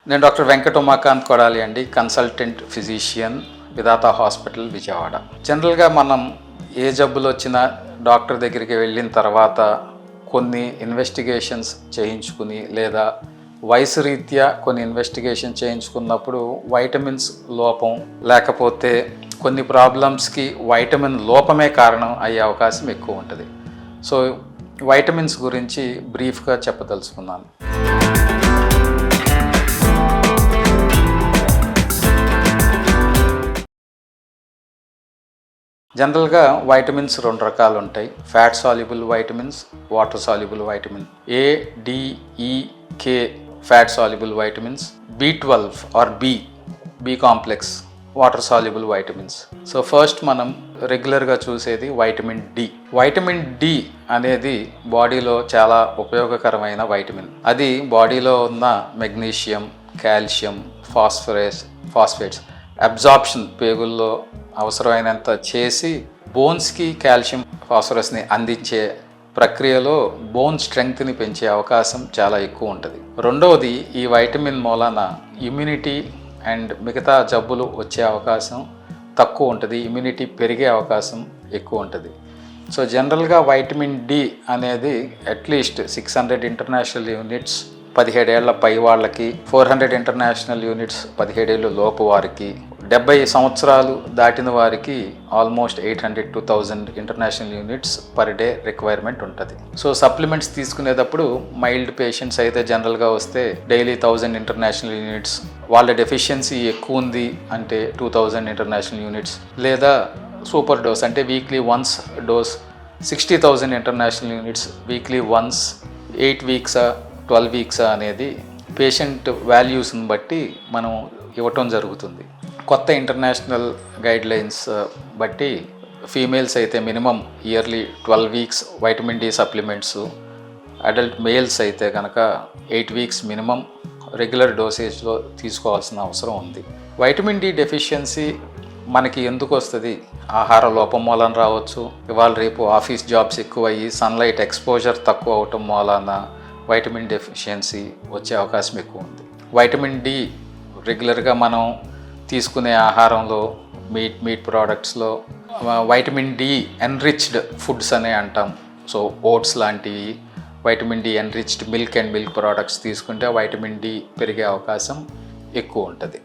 నేను డాక్టర్ వెంకట ఉమాకాంత్ కొడాలి అండి, consultant physician, విధాత hospital, Vijayawada. జనరల్గా మనం ఏ జబ్బులు వచ్చినా డాక్టర్ దగ్గరికి వెళ్ళిన తర్వాత కొన్ని ఇన్వెస్టిగేషన్స్ చేయించుకుని లేదా వయసు రీత్యా కొన్ని ఇన్వెస్టిగేషన్ చేయించుకున్నప్పుడు వైటమిన్స్ లోపం లేకపోతే కొన్ని ప్రాబ్లమ్స్కి వైటమిన్ లోపమే కారణం అయ్యే అవకాశం ఎక్కువ ఉంటుంది. సో వైటమిన్స్ గురించి బ్రీఫ్గా చెప్పదలుచుకున్నాను. జనరల్గా వైటమిన్స్ రెండు రకాలు ఉంటాయి. Fat soluble vitamins, water soluble vitamin. ADEK fat soluble vitamins, B12 or B complex water soluble vitamins. So first మనం రెగ్యులర్గా చూసేది వైటమిన్ డి. వైటమిన్ డి అనేది బాడీలో చాలా ఉపయోగకరమైన వైటమిన్. అది బాడీలో ఉన్న మెగ్నీషియం, కాల్షియం, ఫాస్ఫేట్స్ అబ్జార్ప్షన్ పేగుల్లో అవసరమైనంత చేసి బోన్స్కి కాల్షియం, ఫాస్ఫరస్ని అందించే ప్రక్రియలో బోన్ స్ట్రెంగ్త్ని పెంచే అవకాశం చాలా ఎక్కువ ఉంటుంది. రెండవది, ఈ వైటమిన్ మూలాన ఇమ్యూనిటీ అండ్ మిగతా జబ్బులు వచ్చే అవకాశం తక్కువ ఉంటుంది, ఇమ్యూనిటీ పెరిగే అవకాశం ఎక్కువ ఉంటుంది. సో జనరల్గా వైటమిన్ డి అనేది అట్లీస్ట్ 600 ఇంటర్నేషనల్ యూనిట్స్ 17 ఏళ్ల పై వాళ్ళకి, 400 ఇంటర్నేషనల్ యూనిట్స్ 17 ఏళ్ళు లోపు వారికి, 70 సంవత్సరాలు దాటిన వారికి almost 800 to 1000 international units per day requirement ఉంటుంది. సో సప్లిమెంట్స్ తీసుకునేటప్పుడు మైల్డ్ పేషెంట్స్ అయితే జనరల్గా వస్తే డైలీ 1000 ఇంటర్నేషనల్ యూనిట్స్, వాళ్ళ డెఫిషియన్సీ ఎక్కువ ఉంది అంటే 2000 ఇంటర్నేషనల్ యూనిట్స్, లేదా సూపర్ డోస్ అంటే weekly once dose 60,000 international units weekly once, 8 వీక్సా 12 వీక్సా అనేది పేషెంట్ వాల్యూస్ని బట్టి మనం ఇవ్వటం జరుగుతుంది. కొత్త ఇంటర్నేషనల్ గైడ్లైన్స్ బట్టి ఫీమేల్స్ అయితే minimum yearly 12 weeks vitamin D supplements, adult males అయితే కనుక 8 వీక్స్ మినిమం రెగ్యులర్ డోసేజ్లో తీసుకోవాల్సిన అవసరం ఉంది. వైటమిన్ డి డెఫిషియన్సీ మనకి ఎందుకు వస్తుంది? ఆహార లోపం మూలన రావచ్చు, ఇవాళ రేపు ఆఫీస్ జాబ్స్ ఎక్కువయ్యి సన్లైట్ ఎక్స్పోజర్ తక్కువ అవటం మూలాన వైటమిన్ డెఫిషియన్సీ వచ్చే అవకాశం ఎక్కువ ఉంది. వైటమిన్ డి రెగ్యులర్గా మనం తీసుకునే ఆహారంలో మీట్ ప్రోడక్ట్స్లో వైటమిన్ డి ఎన్రిచ్డ్ ఫుడ్స్ అనే అంటాం. సో ఓట్స్ లాంటివి, vitamin D enriched milk and milk products తీసుకుంటే వైటమిన్ డి పెరిగే అవకాశం ఎక్కువ ఉంటుంది.